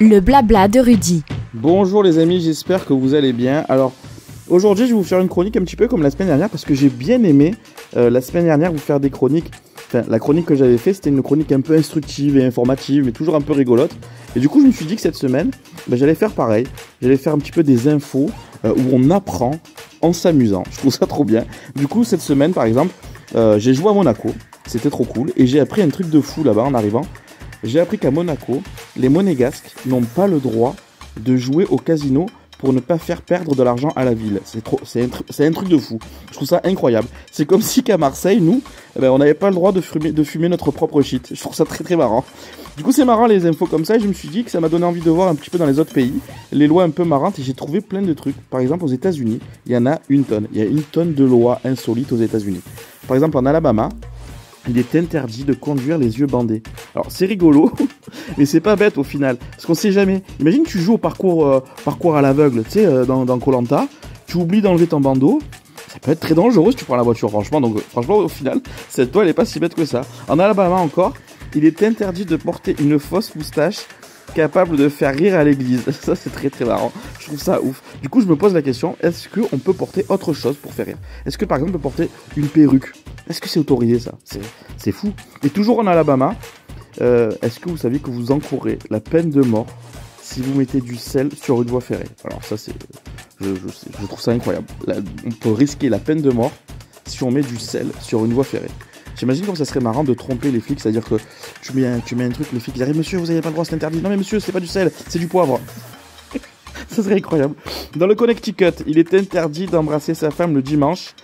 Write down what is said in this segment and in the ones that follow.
Le blabla de Rudy. Bonjour les amis, j'espère que vous allez bien. Alors aujourd'hui je vais vous faire une chronique un petit peu comme la semaine dernière parce que j'ai bien aimé la semaine dernière vous faire des chroniques. Enfin la chronique que j'avais fait c'était une chronique un peu instructive et informative mais toujours un peu rigolote. Et du coup je me suis dit que cette semaine j'allais faire pareil. J'allais faire un petit peu des infos où on apprend en s'amusant. Je trouve ça trop bien. Du coup cette semaine par exemple j'ai joué à Monaco. C'était trop cool et j'ai appris un truc de fou là-bas en arrivant. J'ai appris qu'à Monaco, les monégasques n'ont pas le droit de jouer au casino pour ne pas faire perdre de l'argent à la ville. C'est un truc de fou. Je trouve ça incroyable. C'est comme si qu'à Marseille, nous, on n'avait pas le droit de fumer notre propre shit. Je trouve ça très très marrant. Du coup, c'est marrant les infos comme ça et je me suis dit que ça m'a donné envie de voir un petit peu dans les autres pays les lois un peu marrantes et j'ai trouvé plein de trucs. Par exemple, aux États-Unis, il y en a une tonne. Il y a une tonne de lois insolites aux États-Unis. Par exemple, en Alabama, il est interdit de conduire les yeux bandés. Alors c'est rigolo, mais c'est pas bête au final, parce qu'on sait jamais. Imagine tu joues au parcours à l'aveugle, tu sais, dans Koh-Lanta, tu oublies d'enlever ton bandeau, ça peut être très dangereux si tu prends la voiture, franchement. Donc franchement au final, cette loi elle est pas si bête que ça. En Alabama encore, il est interdit de porter une fausse moustache capable de faire rire à l'église. Ça c'est très très marrant, je trouve ça ouf. Du coup je me pose la question, est-ce qu'on peut porter autre chose pour faire rire? Est-ce que par exemple on peut porter une perruque? Est-ce que c'est autorisé ça? C'est fou. Et toujours en Alabama, est-ce que vous savez que vous encourez la peine de mort si vous mettez du sel sur une voie ferrée? Alors ça c'est, je trouve ça incroyable. Là, on peut risquer la peine de mort si on met du sel sur une voie ferrée. J'imagine comme ça serait marrant de tromper les flics, c'est-à-dire que tu mets un truc, les flics ils arrivent, monsieur vous n'avez pas le droit, c'est interdit. Non mais monsieur c'est pas du sel, c'est du poivre. Ça serait incroyable. Dans le Connecticut, il est interdit d'embrasser sa femme le dimanche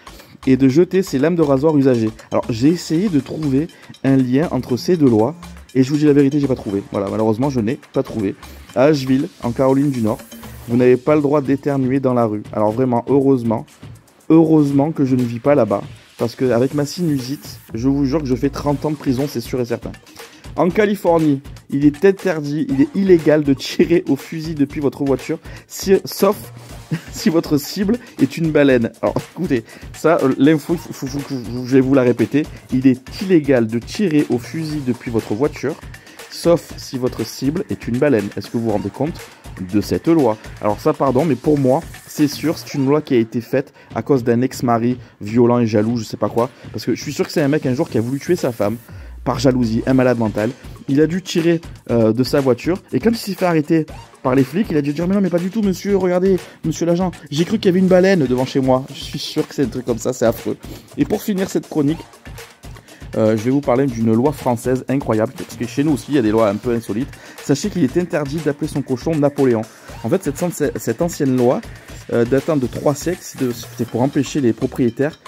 et de jeter ses lames de rasoir usagées. Alors j'ai essayé de trouver un lien entre ces deux lois et je vous dis la vérité, j'ai pas trouvé. Voilà, malheureusement je n'ai pas trouvé. À Asheville, en Caroline du Nord, vous n'avez pas le droit d'éternuer dans la rue. Alors vraiment, heureusement que je ne vis pas là-bas. Parce qu'avec ma sinusite, je vous jure que je fais 30 ans de prison, c'est sûr et certain. En Californie, il est interdit, il est illégal de tirer au fusil depuis votre voiture, sauf si votre cible est une baleine. Alors écoutez, ça, l'info, je vais vous la répéter. Il est illégal de tirer au fusil depuis votre voiture, sauf si votre cible est une baleine. Est-ce que vous vous rendez compte de cette loi? Alors ça, pardon, mais pour moi, c'est sûr, c'est une loi qui a été faite à cause d'un ex-mari violent et jaloux, je sais pas quoi. Parce que je suis sûr que c'est un mec un jour qui a voulu tuer sa femme par jalousie, un malade mental. Il a dû tirer de sa voiture et quand il s'est fait arrêter par les flics, il a dû dire mais non mais pas du tout monsieur, regardez monsieur l'agent, j'ai cru qu'il y avait une baleine devant chez moi. Je suis sûr que c'est un truc comme ça, c'est affreux. Et pour finir cette chronique, je vais vous parler d'une loi française incroyable, parce que chez nous aussi il y a des lois un peu insolites. Sachez qu'il est interdit d'appeler son cochon Napoléon. En fait cette ancienne loi datant de 3 siècles, c'était pour empêcher les propriétaires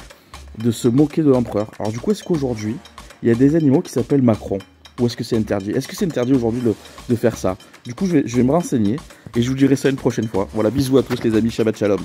de se moquer de l'empereur. Alors du coup est-ce qu'aujourd'hui il y a des animaux qui s'appellent Macron? Ou est-ce que c'est interdit? Est-ce que c'est interdit aujourd'hui de faire ça? Du coup je vais me renseigner et je vous dirai ça une prochaine fois. Voilà, bisous à tous les amis, Shabbat Shalom.